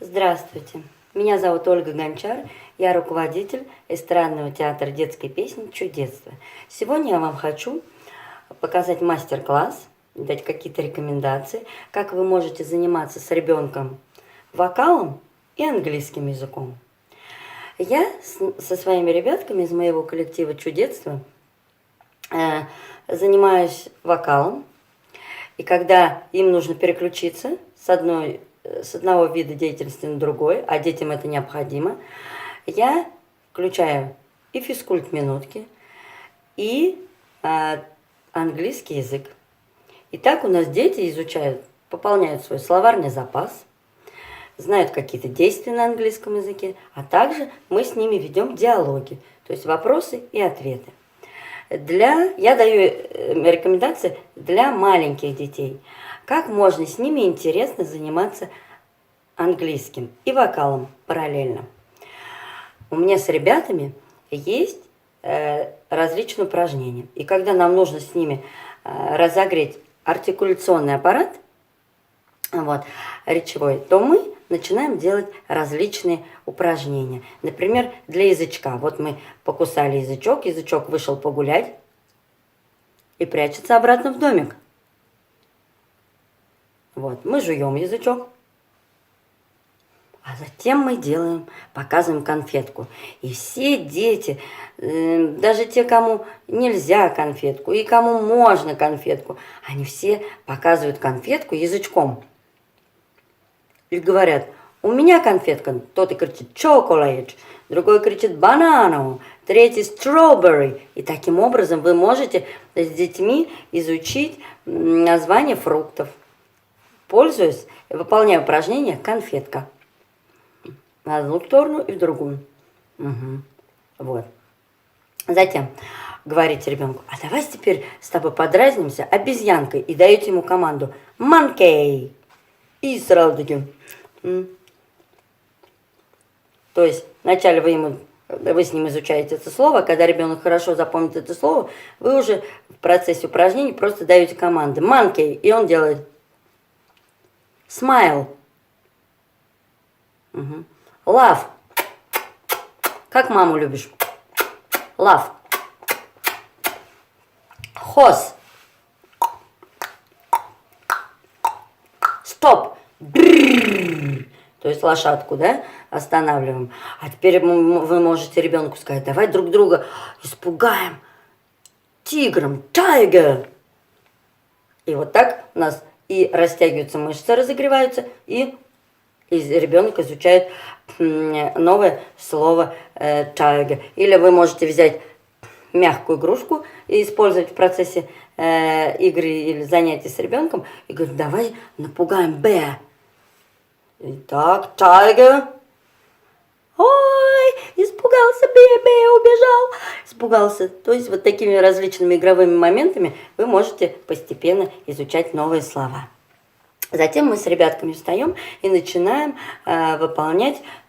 Здравствуйте, меня зовут Ольга Гончар, я руководитель эстрадного театра детской песни «Чудесство». Сегодня я вам хочу показать мастер-класс, дать какие-то рекомендации, как вы можете заниматься с ребенком вокалом и английским языком. Я со своими ребятками из моего коллектива «Чудесство» занимаюсь вокалом, и когда им нужно переключиться с одного вида деятельности на другой, а детям это необходимо, я включаю и физкульт-минутки, и английский язык. И так у нас дети изучают, пополняют свой словарный запас, знают какие-то действия на английском языке, а также мы с ними ведем диалоги, то есть вопросы и ответы. Я даю рекомендации для маленьких детей. Как можно с ними интересно заниматься английским и вокалом параллельно. У меня с ребятами есть различные упражнения. И когда нам нужно с ними разогреть артикуляционный аппарат, речевой, то мы начинаем делать различные упражнения. Например, для язычка. Вот мы покусали язычок, язычок вышел погулять и прячется обратно в домик. Вот, мы жуем язычок, а затем мы показываем конфетку. И все дети, даже те, кому нельзя конфетку, и кому можно конфетку, они все показывают конфетку язычком. И говорят: у меня конфетка. Кто-то кричит chocolate, другой кричит banana, третий strawberry. И таким образом вы можете с детьми изучить название фруктов, пользуясь, выполняя упражнение конфетка. На одну сторону и в другую. Вот. Затем говорите ребенку: а давай теперь с тобой подразнимся обезьянкой. И даете ему команду monkey. И сразу таки. То есть вначале вы с ним изучаете это слово, когда ребенок хорошо запомнит это слово, вы уже в процессе упражнений просто даете команды monkey, и он делает smile, love, как маму любишь, love, horse, stop, то есть лошадку, да, останавливаем. А теперь вы можете ребенку сказать: давай друг друга испугаем тигром, tiger. И вот так у нас и растягиваются мышцы, разогреваются, и ребенок изучает новое слово tiger. Или вы можете взять мягкую игрушку и использовать в процессе игры или занятий с ребенком и говорить: давай напугаем bear. Итак, tiger. Ой, испугался, убежал. Испугался. То есть вот такими различными игровыми моментами вы можете постепенно изучать новые слова. Затем мы с ребятками встаем и начинаем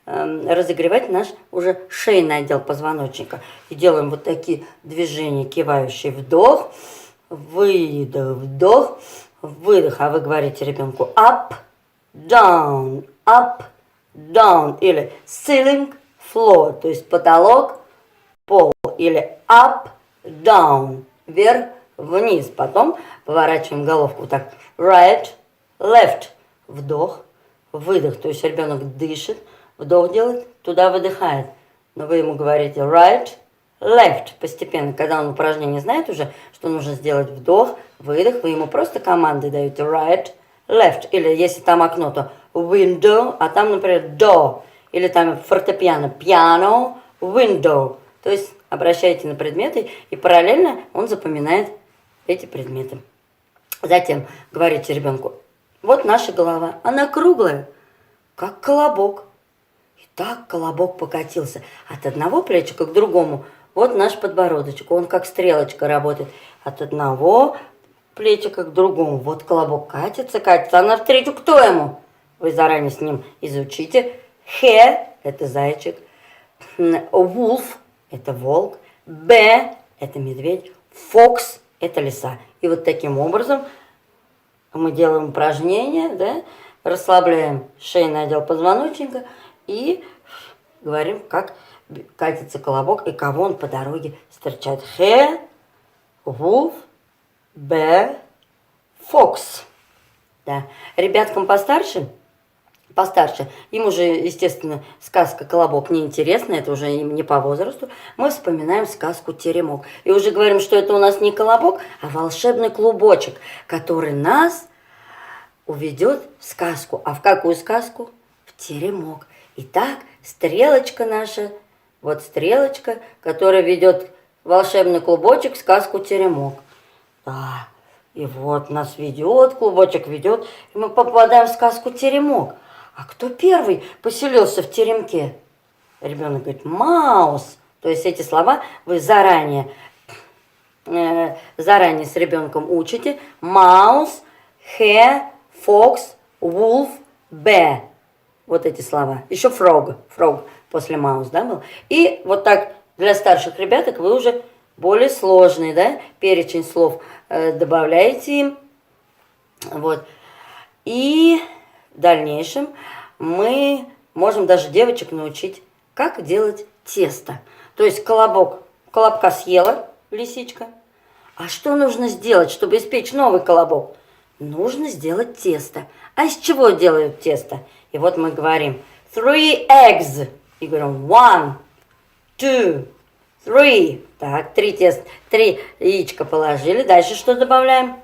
разогревать наш уже шейный отдел позвоночника. И делаем вот такие движения, кивающие: вдох, выдох, вдох, выдох. А вы говорите ребенку up, down, или ceiling, floor, то есть потолок, пол, или up, down, вверх, вниз. Потом поворачиваем головку так: right, left, вдох, выдох. То есть ребенок дышит, вдох делает, туда выдыхает. Но вы ему говорите right, left постепенно. Когда он упражнение знает уже, что нужно сделать вдох, выдох, вы ему просто команды даете right, left. Или если там окно, то window, а там, например, door. Или там фортепиано, piano, window. То есть обращайте на предметы, и параллельно он запоминает эти предметы. Затем говорите ребенку: вот наша голова, она круглая, как колобок. И так колобок покатился от одного плечика к другому. Вот наш подбородочек, он как стрелочка работает от одного плечика к другому. Вот колобок катится, а навстречу кто ему? Вы заранее с ним изучите. Hare – это зайчик, wolf – это волк, bear – это медведь, fox – это лиса. И вот таким образом мы делаем упражнения, да, расслабляем шейный отдел позвоночника и говорим, как катится колобок и кого он по дороге встречает. Hare, wolf, bear, fox. Да. Ребяткам постарше, им уже, естественно, сказка «Колобок» неинтересна, это уже им не по возрасту, мы вспоминаем сказку «Теремок». И уже говорим, что это у нас не колобок, а волшебный клубочек, который нас уведет в сказку. А в какую сказку? В теремок. Итак, стрелочка наша, вот стрелочка, которая ведет волшебный клубочек в сказку «Теремок». Да, и вот нас ведет, клубочек ведет, и мы попадаем в сказку «Теремок». А кто первый поселился в теремке? Ребенок говорит «маус». То есть эти слова вы заранее с ребенком учите. Маус, hare, fox, wolf, bear. Вот эти слова. Еще frog после маус, да, был. И вот так для старших ребяток вы уже более сложный, да, перечень слов добавляете им. Вот. И в дальнейшем мы можем даже девочек научить, как делать тесто. То есть колобка съела лисичка. А что нужно сделать, чтобы испечь новый колобок? Нужно сделать тесто. А из чего делают тесто? И вот мы говорим 3 eggs. И говорим 1, 2, 3. Так, 3 яичка положили. Дальше что добавляем?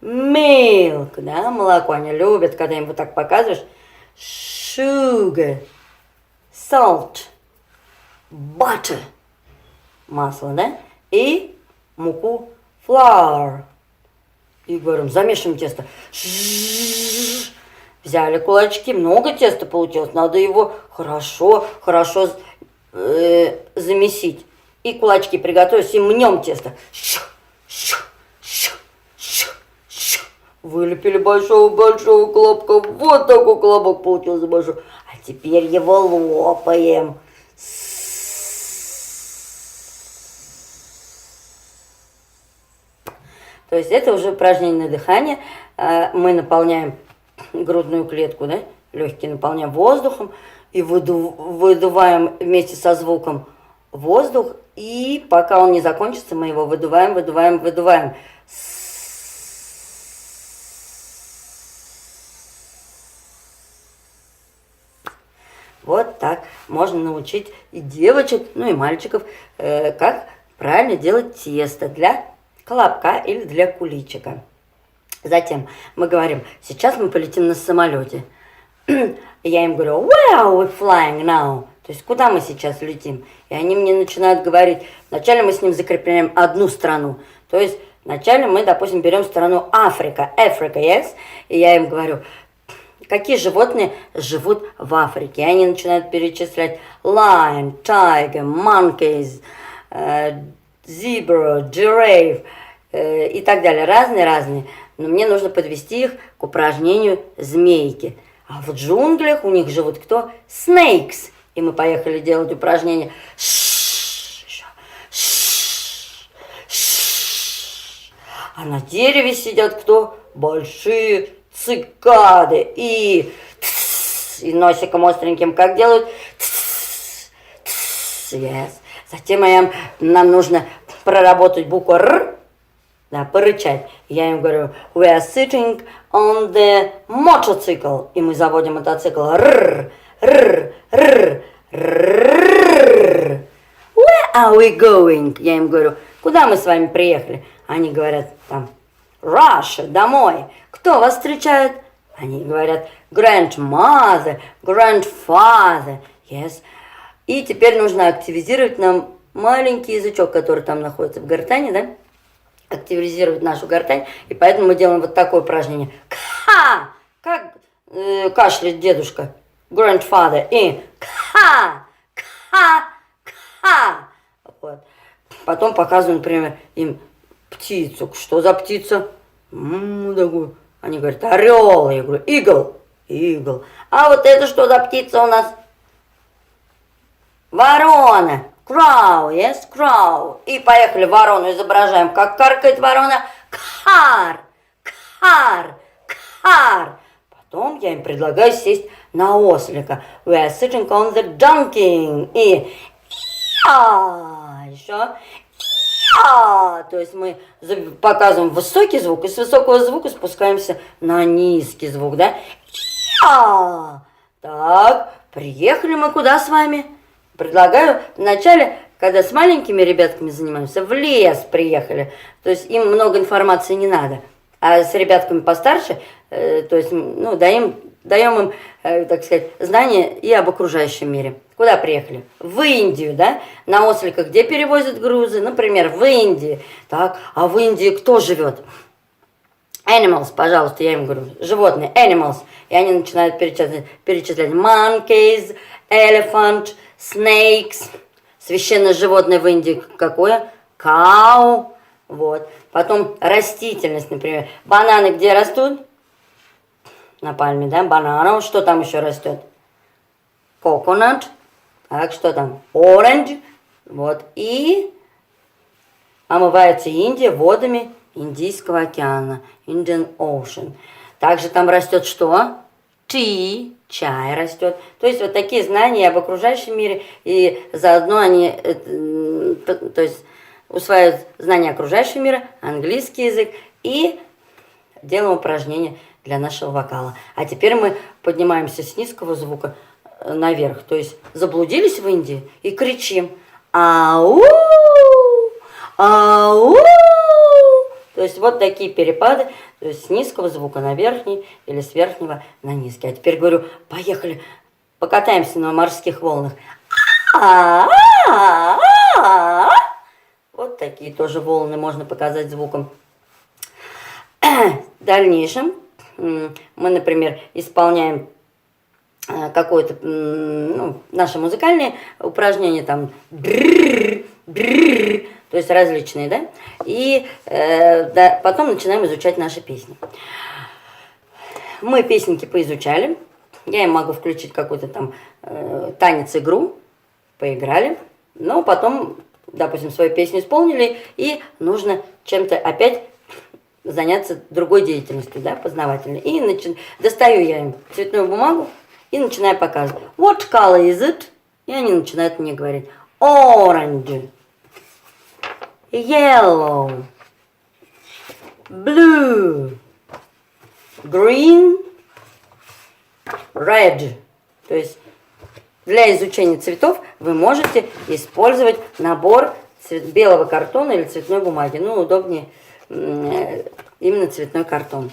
Milk, да, молоко. Они любят, когда им вот так показываешь. Sugar, salt, butter, масло, да? И муку flour. И говорим, замешиваем тесто. Взяли кулачки, много теста получилось. Надо его хорошо замесить. И кулачки приготовились, и мнем тесто. Вылепили большого колобка. Вот такой колобок получился большой. А теперь его лопаем. То есть это уже упражнение на дыхание. Мы наполняем грудную клетку, да, легкие наполняем воздухом и выдуваем вместе со звуком воздух. И пока он не закончится, мы его выдуваем. Вот так можно научить и девочек, ну и мальчиков, как правильно делать тесто для колобка или для куличика. Затем мы говорим, сейчас мы полетим на самолете. Я им говорю, where are we flying now? То есть, куда мы сейчас летим? И они мне начинают говорить, вначале мы с ним закрепляем одну страну. То есть, вначале мы, допустим, берем страну Африка, yes? И я им говорю, какие животные живут в Африке? И они начинают перечислять lion, tiger, monkeys, zebra, giraffe и так далее. Разные. Но мне нужно подвести их к упражнению змейки. А в джунглях у них живут кто? Snakes. И мы поехали делать упражнение. А на дереве сидят кто? Большие цикады. И носиком остреньким как делают? Yes. Затем нам нужно проработать букву Р. Да, порычать. Я им говорю, we are sitting on the motorcycle. И мы заводим мотоцикл. Where are we going? Я им говорю, куда мы с вами приехали? Они говорят, там, Russia, домой. Кто вас встречает? Они говорят, grandmother, grandfather. Yes. И теперь нужно активизировать нам маленький язычок, который там находится в гортани, да? Активизировать нашу гортань, и поэтому мы делаем вот такое упражнение. Ка! Как кашляет дедушка, grandfather, и ка! Вот. Потом показываю, например, им птицу. Что за птица? Такую. Они говорят, орел. Я говорю, eagle. А вот это что за птица у нас? Ворона. Crow, yes, crow. И поехали, ворону изображаем. Как каркает ворона? Кар. Потом я им предлагаю сесть на ослика. We are sitting on the donkey. И еще. То есть мы показываем высокий звук, и с высокого звука спускаемся на низкий звук, да? Так, приехали мы куда с вами? Предлагаю вначале, когда с маленькими ребятками занимаемся, в лес приехали. То есть им много информации не надо. А с ребятками постарше, то есть, ну, даем им, так сказать, знания и об окружающем мире. Куда приехали? В Индию, да? На осликах где перевозят грузы? Например, в Индии. Так, а в Индии кто живет? Animals, пожалуйста, я им говорю. Животные, animals. И они начинают перечислять. Monkeys, elephant, snakes. Священное животное в Индии какое? Cow. Вот. Потом растительность, например. Бананы где растут? На пальме, да? Банана. Что там еще растет? Coconut. Так, что там? Orange. Вот. И омывается Индия водами Индийского океана. Indian Ocean. Также там растет что? Tea. Чай растет. То есть вот такие знания об окружающем мире. И заодно они, то есть, усваивают знания окружающего мира, английский язык и делаем упражнения для нашего вокала. А теперь мы поднимаемся с низкого звука наверх. То есть заблудились в Индии и кричим «Ау! Ау!». То есть вот такие перепады, то есть с низкого звука на верхний или с верхнего на низкий. А теперь говорю, поехали, покатаемся на морских волнах. Вот такие тоже волны можно показать звуком. В дальнейшем мы, например, исполняем какое-то, ну, наши музыкальные упражнения, там, то есть различные, да? И да, потом начинаем изучать наши песни. Мы песенки поизучали. Я им могу включить какой-то там танец-игру. Поиграли. Но потом, допустим, свою песню исполнили, и нужно чем-то опять заняться другой деятельностью, да, познавательной. И достаю я им цветную бумагу и начинаю показывать. What color is it? И они начинают мне говорить. Orange. Yellow. Blue. Green. Red. То есть для изучения цветов вы можете использовать набор белого картона или цветной бумаги. Ну, удобнее именно цветной картон.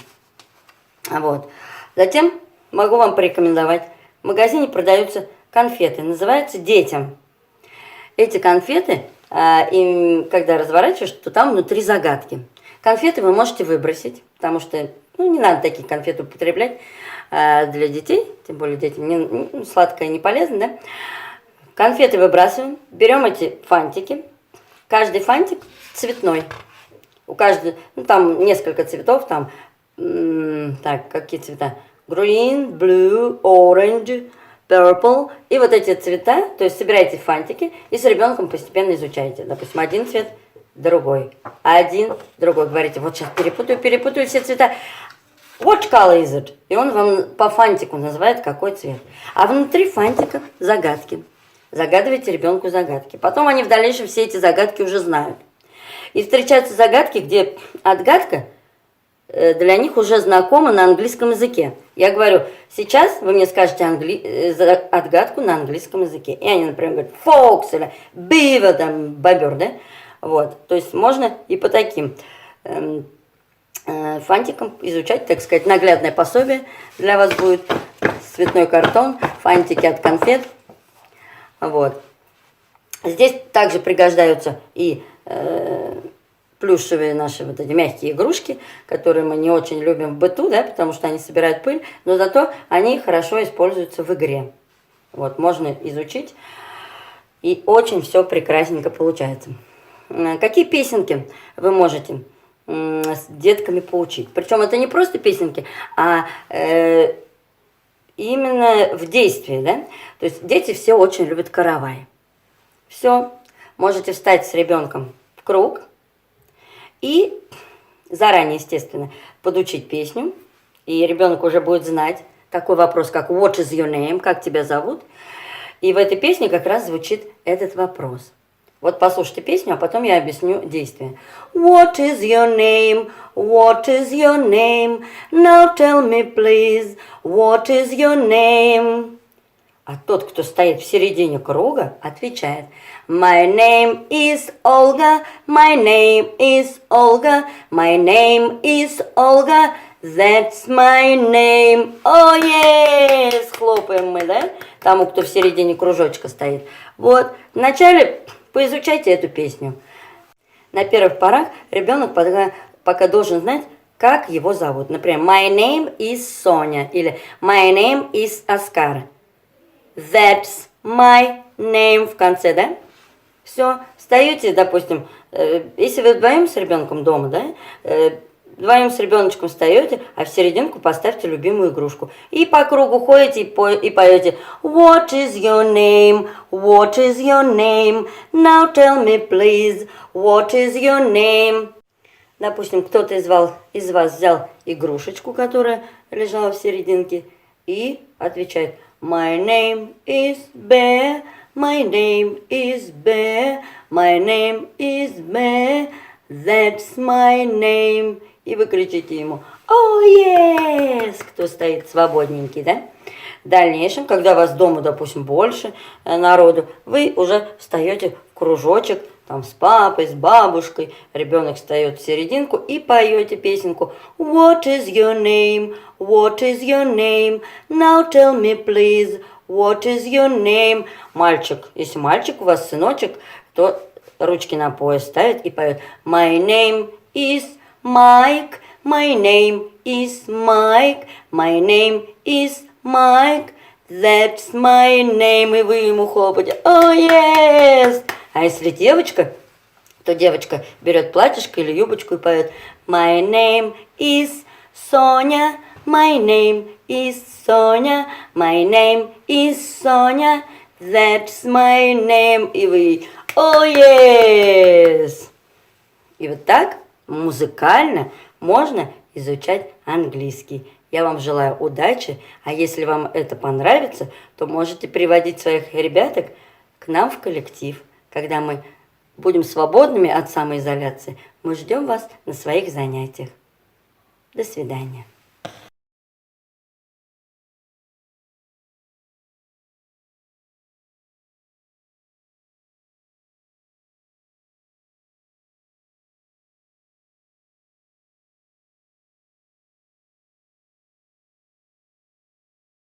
Вот. Затем могу вам порекомендовать. В магазине продаются конфеты. Называются «Детям». Эти конфеты, когда разворачиваешь, то там внутри загадки. Конфеты вы можете выбросить, потому что не надо такие конфеты употреблять для детей, тем более детям сладкое не полезно, да? Конфеты выбрасываем, берем эти фантики, каждый фантик цветной. У каждого, там несколько цветов, там, так, какие цвета? Green, blue, orange, purple. И вот эти цвета, то есть собираете фантики и с ребенком постепенно изучаете. Допустим, один цвет, другой, один, другой. Говорите, вот сейчас перепутаю все цвета. What color is it? И он вам по фантику называет, какой цвет. А внутри фантика загадки. Загадывайте ребенку загадки. Потом они в дальнейшем все эти загадки уже знают. И встречаются загадки, где отгадка для них уже знакома на английском языке. Я говорю, сейчас вы мне скажете отгадку на английском языке. И они, например, говорят, fox или beaver, там, бобер, да? Вот. То есть можно и по таким фантикам изучать, так сказать, наглядное пособие для вас будет. Цветной картон, фантики от конфет. Вот. Здесь также пригождаются и плюшевые наши вот эти мягкие игрушки, которые мы не очень любим в быту, да, потому что они собирают пыль, но зато они хорошо используются в игре. Вот, можно изучить, и очень все прекрасненько получается. Какие песенки вы можете с детками поучить? Причем это не просто песенки, а именно в действии, да? То есть дети все очень любят каравай. Все, можете встать с ребенком в круг и заранее, естественно, подучить песню, И ребенок уже будет знать такой вопрос, как what is your name, как тебя зовут. И в этой песне как раз звучит этот вопрос. Вот послушайте песню, а потом я объясню действие. What is your name? What is your name? Now tell me, please, what is your name? А тот, кто стоит в середине круга, отвечает. My name is Olga, my name is Olga, my name is Olga, that's my name. Oh, yes! Хлопаем мы, да? Тому, кто в середине кружочка стоит. Вот, вначале поизучайте эту песню. На первых порах ребенок пока должен знать, как его зовут. Например, my name is Соня или my name is Оскар. That's my name в конце, да? Все, встаете, допустим, если вы вдвоем с ребенком дома, да, вдвоем с ребеночком встаете, а в серединку поставьте любимую игрушку. И по кругу ходите и поете What is your name? What is your name? Now tell me, please, what is your name? Допустим, кто-то из вас взял игрушечку, которая лежала в серединке, и отвечает My name is Bear, my name is Bear, my name is Bear, that's my name. И вы кричите ему Oh, yes! Кто стоит свободненький, да? В дальнейшем, когда вас дома, допустим, больше народу, вы уже встаете в кружочек, там с папой, с бабушкой, ребенок встает в серединку и поете песенку What is your name? What is your name? Now tell me, please, what is your name? Мальчик, если мальчик у вас сыночек, то ручки на пояс ставит и поет My name is Mike, my name is Mike, my name is Mike, that's my name. И вы ему хлопаете Oh, yes! А если девочка, то девочка берет платьишко или юбочку и поет My name is Соня, my name is Соня, my name is Соня, that's my name. И вы Oh, yes! И вот так музыкально можно изучать английский. Я вам желаю удачи, а если вам это понравится, то можете приводить своих ребяток к нам в коллектив. Когда мы будем свободными от самоизоляции, мы ждем вас на своих занятиях. До свидания.